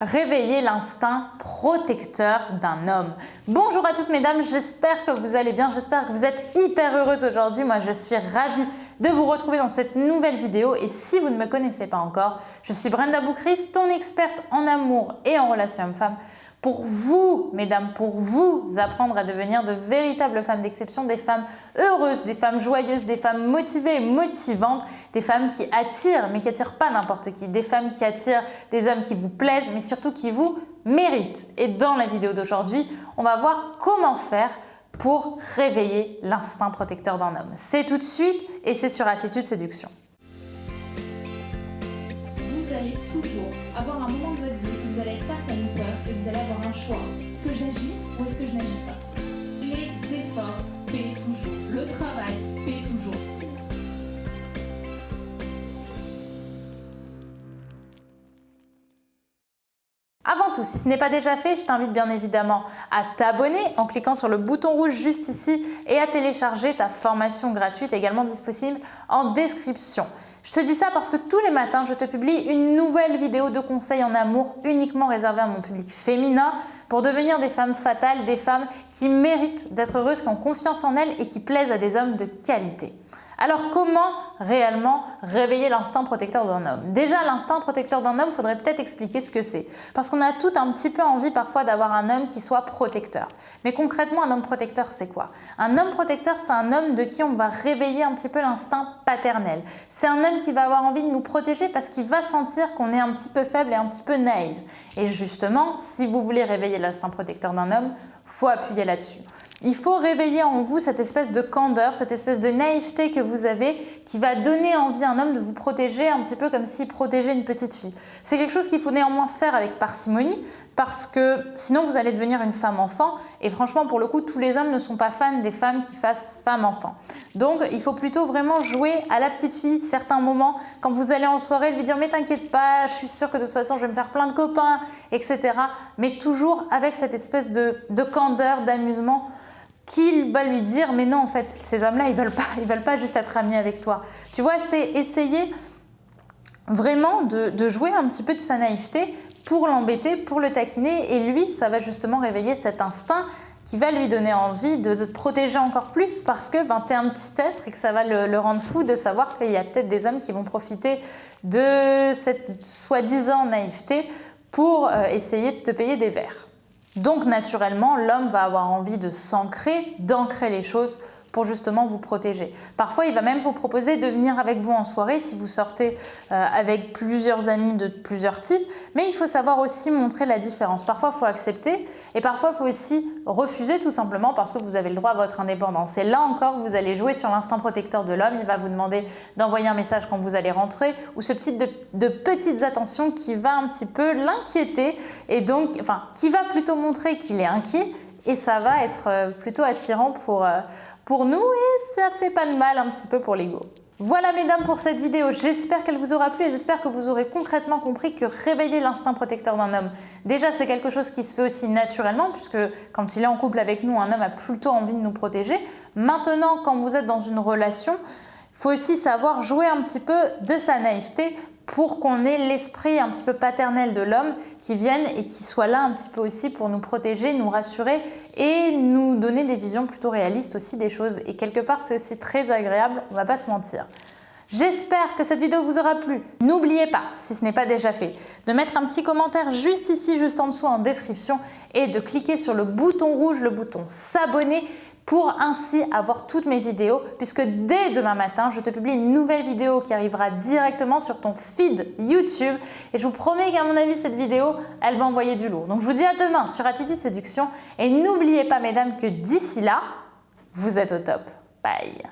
Réveiller l'instinct protecteur d'un homme. Bonjour à toutes mesdames, j'espère que vous allez bien, j'espère que vous êtes hyper heureuses aujourd'hui. Moi je suis ravie de vous retrouver dans cette nouvelle vidéo et si vous ne me connaissez pas encore, je suis Brenda Boucris, ton experte en amour et en relations hommes-femmes. Pour vous, mesdames, pour vous apprendre à devenir de véritables femmes d'exception, des femmes heureuses, des femmes joyeuses, des femmes motivées et motivantes, des femmes qui attirent, mais qui n'attirent pas n'importe qui, des femmes qui attirent des hommes qui vous plaisent, mais surtout qui vous méritent. Et dans la vidéo d'aujourd'hui, on va voir comment faire pour réveiller l'instinct protecteur d'un homme. C'est tout de suite et c'est sur Attitude Séduction. Vous allez toujours avoir un moment de votre vie où vous allez être face à une peur et vous allez avoir un choix. Est-ce que j'agis ou est-ce que je n'agis pas? Les efforts paient toujours. Le travail paie toujours. Avant tout, si ce n'est pas déjà fait, je t'invite bien évidemment à t'abonner en cliquant sur le bouton rouge juste ici et à télécharger ta formation gratuite également disponible en description. Je te dis ça parce que tous les matins, je te publie une nouvelle vidéo de conseils en amour uniquement réservée à mon public féminin pour devenir des femmes fatales, des femmes qui méritent d'être heureuses, qui ont confiance en elles et qui plaisent à des hommes de qualité. Alors comment réellement réveiller l'instinct protecteur d'un homme? Déjà, l'instinct protecteur d'un homme, il faudrait peut-être expliquer ce que c'est. Parce qu'on a tout un petit peu envie parfois d'avoir un homme qui soit protecteur. Mais concrètement, un homme protecteur, c'est quoi? Un homme protecteur, c'est un homme de qui on va réveiller un petit peu l'instinct paternel. C'est un homme qui va avoir envie de nous protéger parce qu'il va sentir qu'on est un petit peu faible et un petit peu naïve. Et justement, si vous voulez réveiller l'instinct protecteur d'un homme, faut appuyer là-dessus. Il faut réveiller en vous cette espèce de candeur, cette espèce de naïveté que vous avez qui va donner envie à un homme de vous protéger un petit peu comme s'il protégeait une petite fille. C'est quelque chose qu'il faut néanmoins faire avec parcimonie parce que sinon vous allez devenir une femme-enfant et franchement pour le coup tous les hommes ne sont pas fans des femmes qui fassent femme-enfant. Donc il faut plutôt vraiment jouer à la petite fille certains moments quand vous allez en soirée lui dire mais t'inquiète pas, je suis sûre que de toute façon je vais me faire plein de copains, etc. Mais toujours avec cette espèce de candeur, d'amusement qu'il va lui dire mais non en fait ces hommes-là ils veulent pas juste être amis avec toi. Tu vois, c'est essayer vraiment de jouer un petit peu de sa naïveté pour l'embêter, pour le taquiner et lui ça va justement réveiller cet instinct qui va lui donner envie de te protéger encore plus parce que tu es un petit être et que ça va le rendre fou de savoir qu'il y a peut-être des hommes qui vont profiter de cette soi-disant naïveté pour essayer de te payer des vers. Donc naturellement, l'homme va avoir envie de s'ancrer, d'ancrer les choses pour justement vous protéger. Parfois, il va même vous proposer de venir avec vous en soirée si vous sortez avec plusieurs amis de plusieurs types. Mais il faut savoir aussi montrer la différence. Parfois, il faut accepter et parfois, il faut aussi refuser tout simplement parce que vous avez le droit à votre indépendance. Et là encore, vous allez jouer sur l'instinct protecteur de l'homme. Il va vous demander d'envoyer un message quand vous allez rentrer ou ce type de petites attentions qui va un petit peu l'inquiéter et donc, qui va plutôt montrer qu'il est inquiet et ça va être plutôt attirant pour nous et ça fait pas de mal un petit peu pour l'ego. Voilà mesdames pour cette vidéo, j'espère qu'elle vous aura plu et j'espère que vous aurez concrètement compris que réveiller l'instinct protecteur d'un homme, déjà c'est quelque chose qui se fait aussi naturellement puisque quand il est en couple avec nous, un homme a plutôt envie de nous protéger. Maintenant, quand vous êtes dans une relation, il faut aussi savoir jouer un petit peu de sa naïveté pour qu'on ait l'esprit un petit peu paternel de l'homme qui vienne et qui soit là un petit peu aussi pour nous protéger, nous rassurer et nous donner des visions plutôt réalistes aussi des choses. Et quelque part, c'est aussi très agréable, on va pas se mentir. J'espère que cette vidéo vous aura plu. N'oubliez pas, si ce n'est pas déjà fait, de mettre un petit commentaire juste ici, juste en dessous en description et de cliquer sur le bouton rouge, le bouton s'abonner pour ainsi avoir toutes mes vidéos puisque dès demain matin, je te publie une nouvelle vidéo qui arrivera directement sur ton feed YouTube et je vous promets qu'à mon avis, cette vidéo, elle va envoyer du lourd. Donc je vous dis à demain sur Attitude Séduction et n'oubliez pas mesdames que d'ici là, vous êtes au top. Bye!